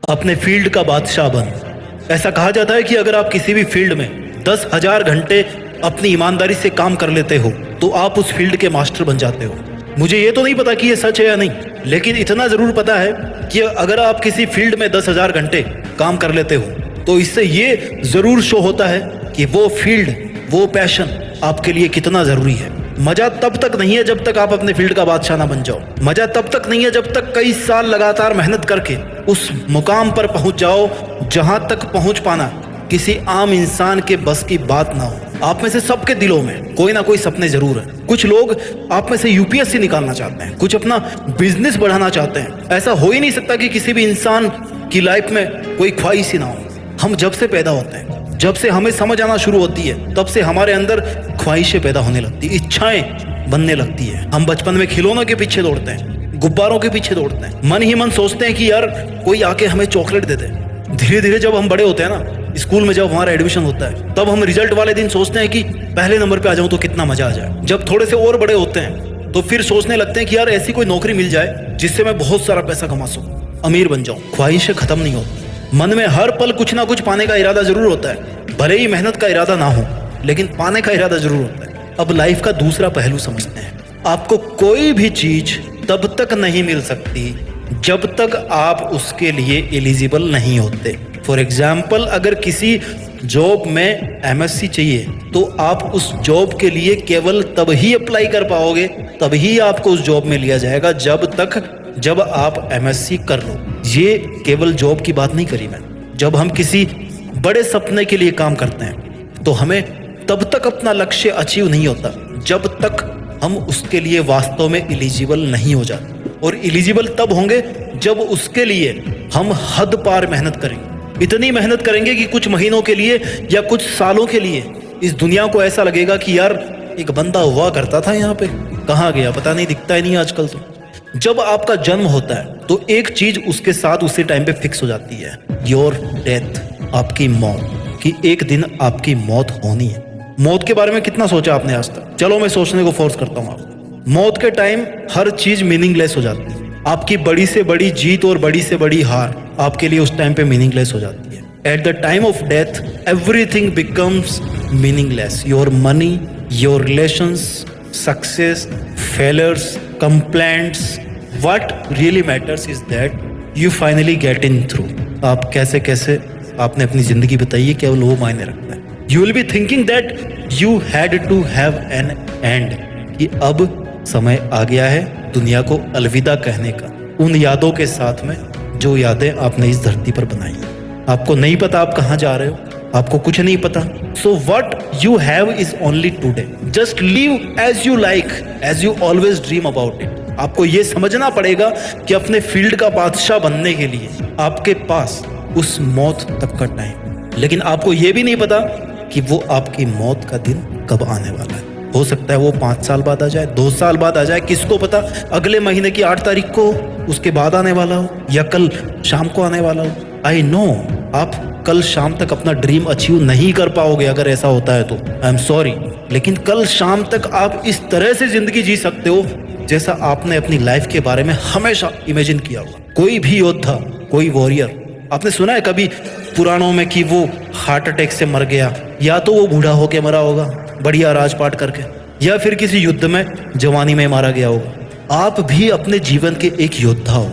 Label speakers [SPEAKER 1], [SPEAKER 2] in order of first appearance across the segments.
[SPEAKER 1] अपने फील्ड का बादशाह बन। ऐसा कहा जाता है कि अगर आप किसी भी फील्ड में 10,000 घंटे अपनी ईमानदारी से काम कर लेते हो तो आप उस फील्ड के मास्टर बन जाते हो। मुझे ये तो नहीं पता कि ये सच है या नहीं, लेकिन इतना जरूर पता है कि अगर आप किसी फील्ड में 10,000 घंटे काम कर लेते हो तो इससे ये जरूर शो होता है कि वो फील्ड, वो पैशन आपके लिए कितना जरूरी है। मजा तब तक नहीं है जब तक आप अपने फील्ड का बादशाह ना बन जाओ। मजा तब तक नहीं है जब तक कई साल लगातार मेहनत करके उस मुकाम पर पहुंच जाओ जहां तक पहुंच पाना किसी आम इंसान के बस की बात ना हो। आप में से सबके दिलों में कोई ना कोई सपने जरूर हैं। कुछ लोग आप में से यूपीएससी निकालना चाहते हैं, कुछ अपना बिजनेस बढ़ाना चाहते हैं। ऐसा हो ही नहीं सकता कि किसी भी इंसान की लाइफ में कोई ख्वाहिश ही ना हो। हम जब से पैदा होते हैं, जब से हमें समझ आना शुरू होती है, तब से हमारे अंदर ख्वाहिशें पैदा होने लगती है, इच्छाएं बनने लगती है। हम बचपन में खिलौनों के पीछे दौड़ते हैं, गुब्बारों के पीछे दौड़ते हैं, मन ही मन सोचते हैं कि यार कोई आके हमें चॉकलेट दे दे। धीरे धीरे जब हम बड़े होते हैं ना, स्कूल में जब हमारा एडमिशन होता है, तब हम रिजल्ट वाले दिन सोचते हैं कि पहले नंबर पे आ जाऊं तो कितना मजा आ जाए। जब थोड़े से और बड़े होते हैं तो फिर सोचने लगते हैं कि यार ऐसी कोई नौकरी मिल जाए जिससे मैं बहुत सारा पैसा कमा सकूं, अमीर बन जाऊं। ख्वाहिशें खत्म नहीं होती। मन में हर पल कुछ ना कुछ पाने का इरादा जरूर होता है, भले ही मेहनत का इरादा ना हो, लेकिन पाने का इरादा जरूर होता है। अब लाइफ का दूसरा पहलू समझते हैं। आपको कोई भी चीज तब तक नहीं मिल सकती जब तक आप उसके लिए एलिजिबल नहीं होते। फॉर एग्जाम्पल, अगर किसी जॉब में एमएससी चाहिए तो आप उस जॉब के लिए केवल तब ही अप्लाई कर पाओगे, तभी आपको उस जॉब में लिया जाएगा जब आप एमएससी कर लो। ये केवल जॉब की बात नहीं करी मैं। जब हम किसी बड़े सपने के लिए काम करते हैं तो हमें तब तक अपना लक्ष्य अचीव नहीं होता जब तक हम उसके लिए वास्तव में एलिजिबल नहीं हो जाते। और एलिजिबल तब होंगे जब उसके लिए हम हद पार मेहनत करेंगे। इतनी मेहनत करेंगे कि कुछ महीनों के लिए या कुछ सालों के लिए इस दुनिया को ऐसा लगेगा कि यार एक बंदा हुआ करता था यहाँ पे, कहाँ गया पता नहीं, दिखता ही नहीं आजकल तो। जब आपका जन्म होता है तो एक चीज उसके साथ उसी टाइम पे फिक्स हो जाती है, योर डेथ, आपकी मौत, कि एक दिन आपकी मौत होनी है। मौत के बारे में कितना सोचा आपने आज तक? चलो मैं सोचने को फोर्स करता हूँ आपको। मौत के टाइम हर चीज मीनिंगलेस हो जाती है। आपकी बड़ी से बड़ी जीत और बड़ी से बड़ी हार आपके लिए उस टाइम पे मीनिंगलेस हो जाती है। At the time of death everything becomes meaningless. Your money, your relations, success, failures, complaints, what really matters is that you finally get in through. आप कैसे कैसे आपने अपनी जिंदगी बताई है, केवल वो मायने रखता है। You will be thinking that you had to have an end, कि अब समय आ गया है दुनिया को अलविदा कहने का, उन यादों के साथ में जो यादें आपने इस धरती पर बनाई हैं। आपको नहीं पता आप कहाँ जा रहे हो, आपको कुछ नहीं पता। So what you have is only today. Just live as you like, as you always dream about it. आपको ये समझना पड़ेगा कि अपने फील्ड का बादशाह बनने के लिए आपके पास उस मौत तक का टाइम, लेकिन आपको ये भी नहीं पता कि वो आपकी मौत का दिन कब आने वाला है। हो सकता है वो 5 साल बाद आ जाए, 2 साल बाद आ जाए, किसको पता अगले महीने की 8 तारीख को, उसके बाद आने वाला हो, या कल शाम को आने वाला हो। आई नो आप कल शाम तक अपना ड्रीम अचीव नहीं कर पाओगे अगर ऐसा होता है तो आई एम सॉरी, लेकिन कल शाम तक आप इस तरह से जिंदगी जी सकते हो जैसा आपने अपनी लाइफ के बारे में हमेशा इमेजिन किया होगा। कोई भी योद्धा, कोई वॉरियर, आपने सुना है कभी पुराणों में कि वो हार्ट अटैक से मर गया, या तो वो बूढ़ा होके मरा होगा बढ़िया राजपाट करके, या फिर किसी युद्ध में जवानी में मारा गया होगा। आप भी अपने जीवन के एक योद्धा हो,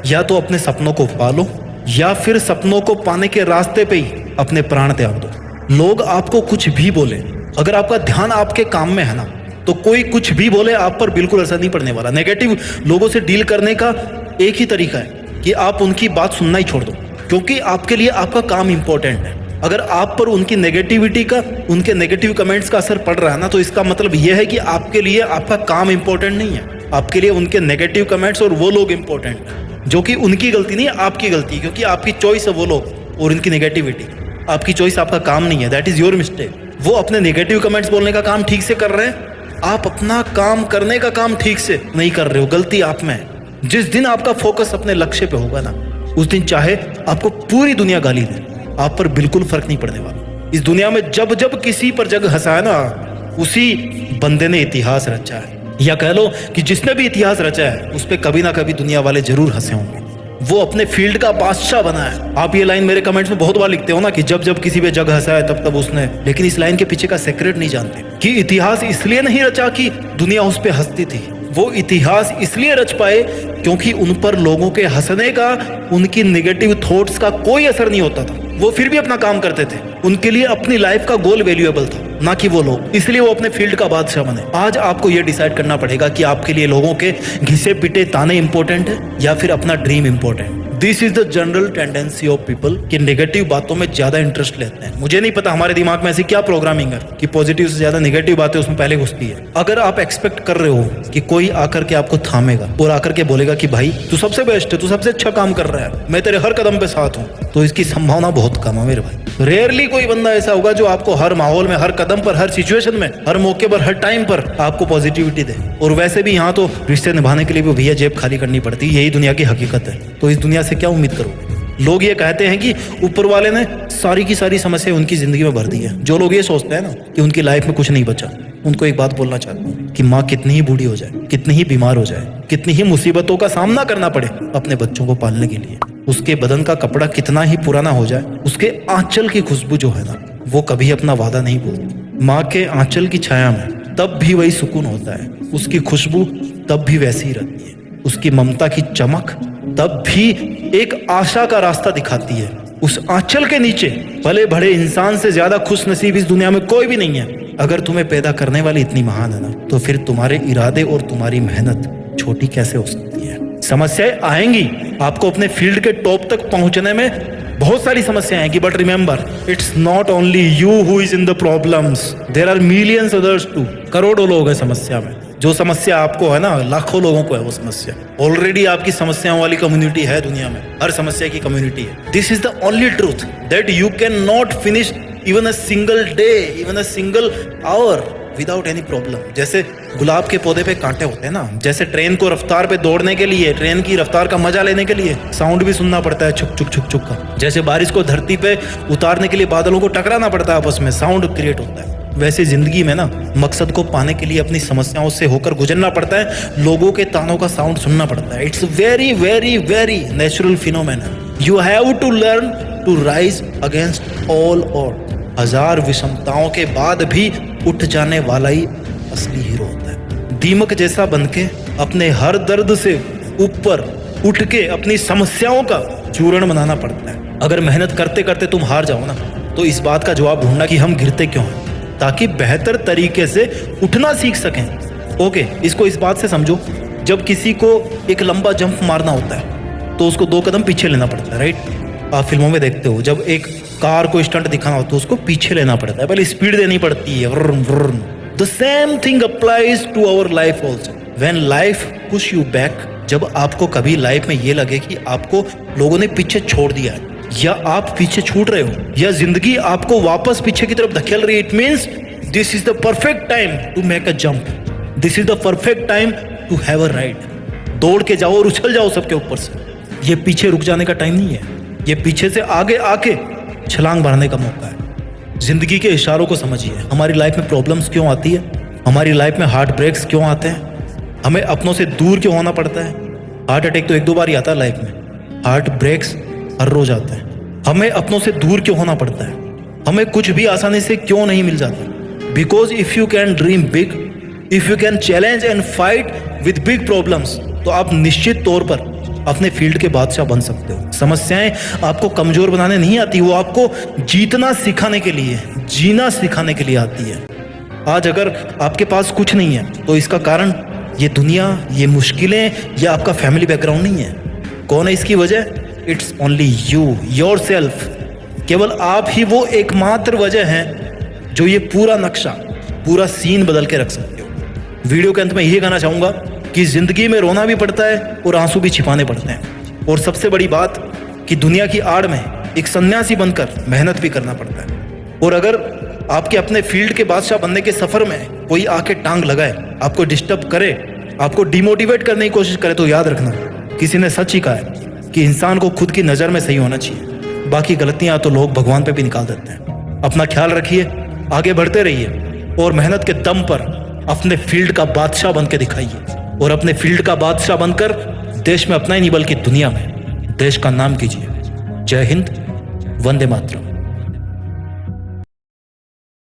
[SPEAKER 1] या तो अपने सपनों को पालो, या फिर सपनों को पाने के रास्ते पे ही अपने प्राण त्याग दो। लोग आपको कुछ भी बोले, अगर आपका ध्यान आपके काम में है ना, तो कोई कुछ भी बोले आप पर बिल्कुल असर नहीं पड़ने वाला। नेगेटिव लोगों से डील करने का एक ही तरीका है कि आप उनकी बात सुनना ही छोड़ दो, क्योंकि आपके लिए आपका काम इंपॉर्टेंट है। अगर आप पर उनकी नेगेटिविटी का, उनके नेगेटिव कमेंट्स का असर पड़ रहा है ना, तो इसका मतलब यह है कि आपके लिए आपका काम इंपॉर्टेंट नहीं है, आपके लिए उनके नेगेटिव कमेंट्स और वो लोग इंपॉर्टेंट है, जो कि उनकी गलती नहीं है, आपकी गलती, क्योंकि आपकी चॉइस है वो लोग और उनकी नेगेटिविटी। आपकी चॉइस, आपका काम नहीं है, दैट इज योर मिस्टेक। वो अपने नेगेटिव कमेंट्स बोलने का काम ठीक से कर रहे हैं, आप अपना काम करने का काम ठीक से नहीं कर रहे हो, गलती आप में है। जिस दिन आपका फोकस अपने लक्ष्य पे होगा ना, उस दिन चाहे आपको पूरी दुनिया गाली दे, आप पर बिल्कुल फर्क नहीं पड़ने वाला। इस दुनिया में जब जब किसी पर जग हंसा है ना, उसी बंदे ने इतिहास रचा है, या कह लो कि जिसने भी इतिहास रचा है उस पर कभी ना कभी दुनिया वाले जरूर हंसे होंगे। वो अपने फील्ड का बादशाह बना है। आप ये लाइन मेरे कमेंट्स में बहुत बार लिखते हो ना कि जब जब किसी पे जग हंसा है तब तब उसने, लेकिन इस लाइन के पीछे का सीक्रेट नहीं जानते कि इतिहास इसलिए नहीं रचा कि दुनिया उस पे हंसती थी। वो इतिहास इसलिए रच पाए क्योंकि उन पर लोगों के हंसने का, उनकी नेगेटिव थॉट्स का कोई असर नहीं होता था। वो फिर भी अपना काम करते थे। उनके लिए अपनी लाइफ का गोल वैल्यूएबल था, ना कि वो लोग। इसलिए वो अपने फील्ड का बादशाह बने। आज आपको ये डिसाइड करना पड़ेगा कि आपके लिए लोगों के घिसे पिटे ताने इंपॉर्टेंट है या फिर अपना dream important. This is the general tendency of people कि नेगेटिव बातों में ज्यादा इंटरेस्ट लेते हैं। मुझे नहीं पता हमारे दिमाग में ऐसी क्या प्रोग्रामिंग है कि पॉजिटिव से ज्यादा नेगेटिव बातें उसमें पहले घुसती है। अगर आप एक्सपेक्ट कर रहे हो कि कोई आकर के आपको थामेगा और आकर के बोलेगा कि भाई तू सबसे बेस्ट है, तू सबसे अच्छा काम कर रहा है, मैं तेरे हर कदम पे साथ हूँ, तो इसकी संभावना बहुत कम है मेरे भाई। रेयरली कोई बंदा ऐसा होगा जो आपको हर माहौल में, हर कदम पर, हर सिचुएशन में, हर मौके पर, हर टाइम पर आपको पॉजिटिविटी दे। और वैसे भी यहाँ तो रिश्ते निभाने के लिए भी भैया जेब खाली करनी पड़ती है, यही दुनिया की हकीकत है। तो इस दुनिया से क्या उम्मीद करोगे? लोग ये कहते हैं कि ऊपर वाले ने सारी की सारी समस्या उनकी जिंदगी में भर दी है। जो लोग ये सोचते हैं ना कि उनकी लाइफ में कुछ नहीं बचा, उनको एक बात बोलना चाहता हूँ कि माँ कितनी ही बूढ़ी हो जाए, कितनी ही बीमार हो जाए, कितनी ही मुसीबतों का सामना करना पड़े अपने बच्चों को पालने के लिए, उसके बदन का कपड़ा कितना ही पुराना हो जाए, उसके आंचल की खुशबू जो है ना, वो कभी अपना वादा नहीं भूलती। माँ के आंचल की छाया में तब भी वही सुकून होता है, उसकी खुशबू तब भी वैसी ही रहती है, उसकी ममता की चमक तब भी एक आशा का रास्ता दिखाती है। उस आंचल के नीचे भले बड़े इंसान से ज्यादा खुश नसीब इस दुनिया में कोई भी नहीं है। अगर तुम्हें पैदा करने वाली इतनी महान है ना, तो फिर तुम्हारे इरादे और तुम्हारी मेहनत छोटी कैसे हो सकती है? समस्याएं आएंगी, आपको अपने फील्ड के टॉप तक पहुंचने में बहुत सारी समस्याएं आएंगी, but remember it's not only you who is in the problems, there are millions others too. करोड़ों लोग हैं समस्या में। जो समस्या आपको है ना, लाखों लोगों को है वो समस्या। ऑलरेडी आपकी समस्याओं वाली कम्युनिटी है दुनिया में, हर समस्या की कम्युनिटी है। This is the only truth that you can not finish even a single day, even a single our without any problem. जैसे गुलाब के पौधे पे कांटे होते हैं ना, जैसे ट्रेन को रफ्तार पे दौड़ने के लिए, ट्रेन की रफ्तार का मजा लेने के लिए साउंड भी सुनना पड़ता है, छुक छुक छुक छुक का। जैसे बारिश को धरती पे उतारने के लिए बादलों को टकराना पड़ता है आपस में, साउंड क्रिएट होता है। वैसे जिंदगी में ना मकसद को पाने के लिए अपनी समस्याओं से होकर गुजरना पड़ता है, लोगों के तानों का साउंड सुनना पड़ता है। It's very very very natural phenomena. You have to learn to rise against all odd. हजार विषमताओं के बाद भी उठ जाने वाला ही असली हीरो होता है। दीमक जैसा बनके अपने हर दर्द से ऊपर उठ के अपनी समस्याओं का चूर्ण बनाना पड़ता है। अगर मेहनत करते करते तुम हार जाओ ना, तो इस बात का जवाब ढूंढना कि हम गिरते क्यों हैं, ताकि बेहतर तरीके से उठना सीख सकें। ओके, इसको इस बात से समझो, जब किसी को एक लंबा जंप मारना होता है तो उसको 2 कदम पीछे लेना पड़ता है, राइट? आप फिल्मों में देखते हो, जब एक कार को स्टंट दिखाना होता है तो उसको पीछे लेना पड़ता है, पहले स्पीड देनी पड़ती है। The same thing applies to our life also. When life push you back, जब आपको कभी लाइफ में ये लगे कि आपको लोगों ने पीछे छोड़ दिया है, या आप पीछे छूट रहे हो, या जिंदगी आपको वापस पीछे की तरफ धकेल रही है, it means this is the perfect time to make a jump. This is the perfect time to have a ride. दौड़ के जाओ और उछल जाओ सबके ऊपर से। ये पीछे रुक जाने का टाइम नहीं है, ये पीछे से आगे आके छलांग मारने का मौका है। जिंदगी के इशारों को समझिए। हमारी लाइफ में प्रॉब्लम्स क्यों आती है, हमारी लाइफ में हार्ट ब्रेक्स क्यों आते हैं, हमें अपनों से दूर क्यों होना पड़ता है। हार्ट अटैक तो 1-2 बार ही आता है लाइफ में, हार्ट ब्रेक्स हर रोज आते हैं। हमें अपनों से दूर क्यों होना पड़ता है, हमें कुछ भी आसानी से क्यों नहीं मिल जाता। Because if you can dream big, if you can challenge and fight with big problems, तो आप निश्चित तौर पर अपने फील्ड के बादशाह बन सकते हो। समस्याएं आपको कमजोर बनाने नहीं आती, वो आपको जीतना सिखाने के लिए, जीना सिखाने के लिए आती है। आज अगर आपके पास कुछ नहीं है तो इसका कारण ये दुनिया, ये मुश्किलें, या आपका फैमिली बैकग्राउंड नहीं है। कौन है इसकी वजह? It's only you, your self. केवल आप ही वो एकमात्र वजह है जो ये पूरा नक्शा, पूरा सीन बदल के रख सकते हो। वीडियो के अंत में यही कहना चाहूंगा कि जिंदगी में रोना भी पड़ता है और आंसू भी छिपाने पड़ते हैं। और सबसे बड़ी बात कि दुनिया की आड़ में एक सन्यासी बनकर मेहनत भी करना पड़ता है। और अगर आपके अपने फील्ड के बादशाह बनने के सफर में कोई आके टांग लगाए, आपको डिस्टर्ब करे, आपको डिमोटिवेट करने की कोशिश करे, तो याद रखना, किसी ने सच ही कहा है कि इंसान को खुद की नज़र में सही होना चाहिए, बाकी गलतियां तो लोग भगवान पे भी निकाल देते हैं। अपना ख्याल रखिए, आगे बढ़ते रहिए और मेहनत के दम पर अपने फील्ड का बादशाह बन के दिखाइए। और अपने फील्ड का बादशाह बनकर देश में अपना ही नहीं बल्कि दुनिया में देश का नाम कीजिए। जय हिंद, वंदे मातरम।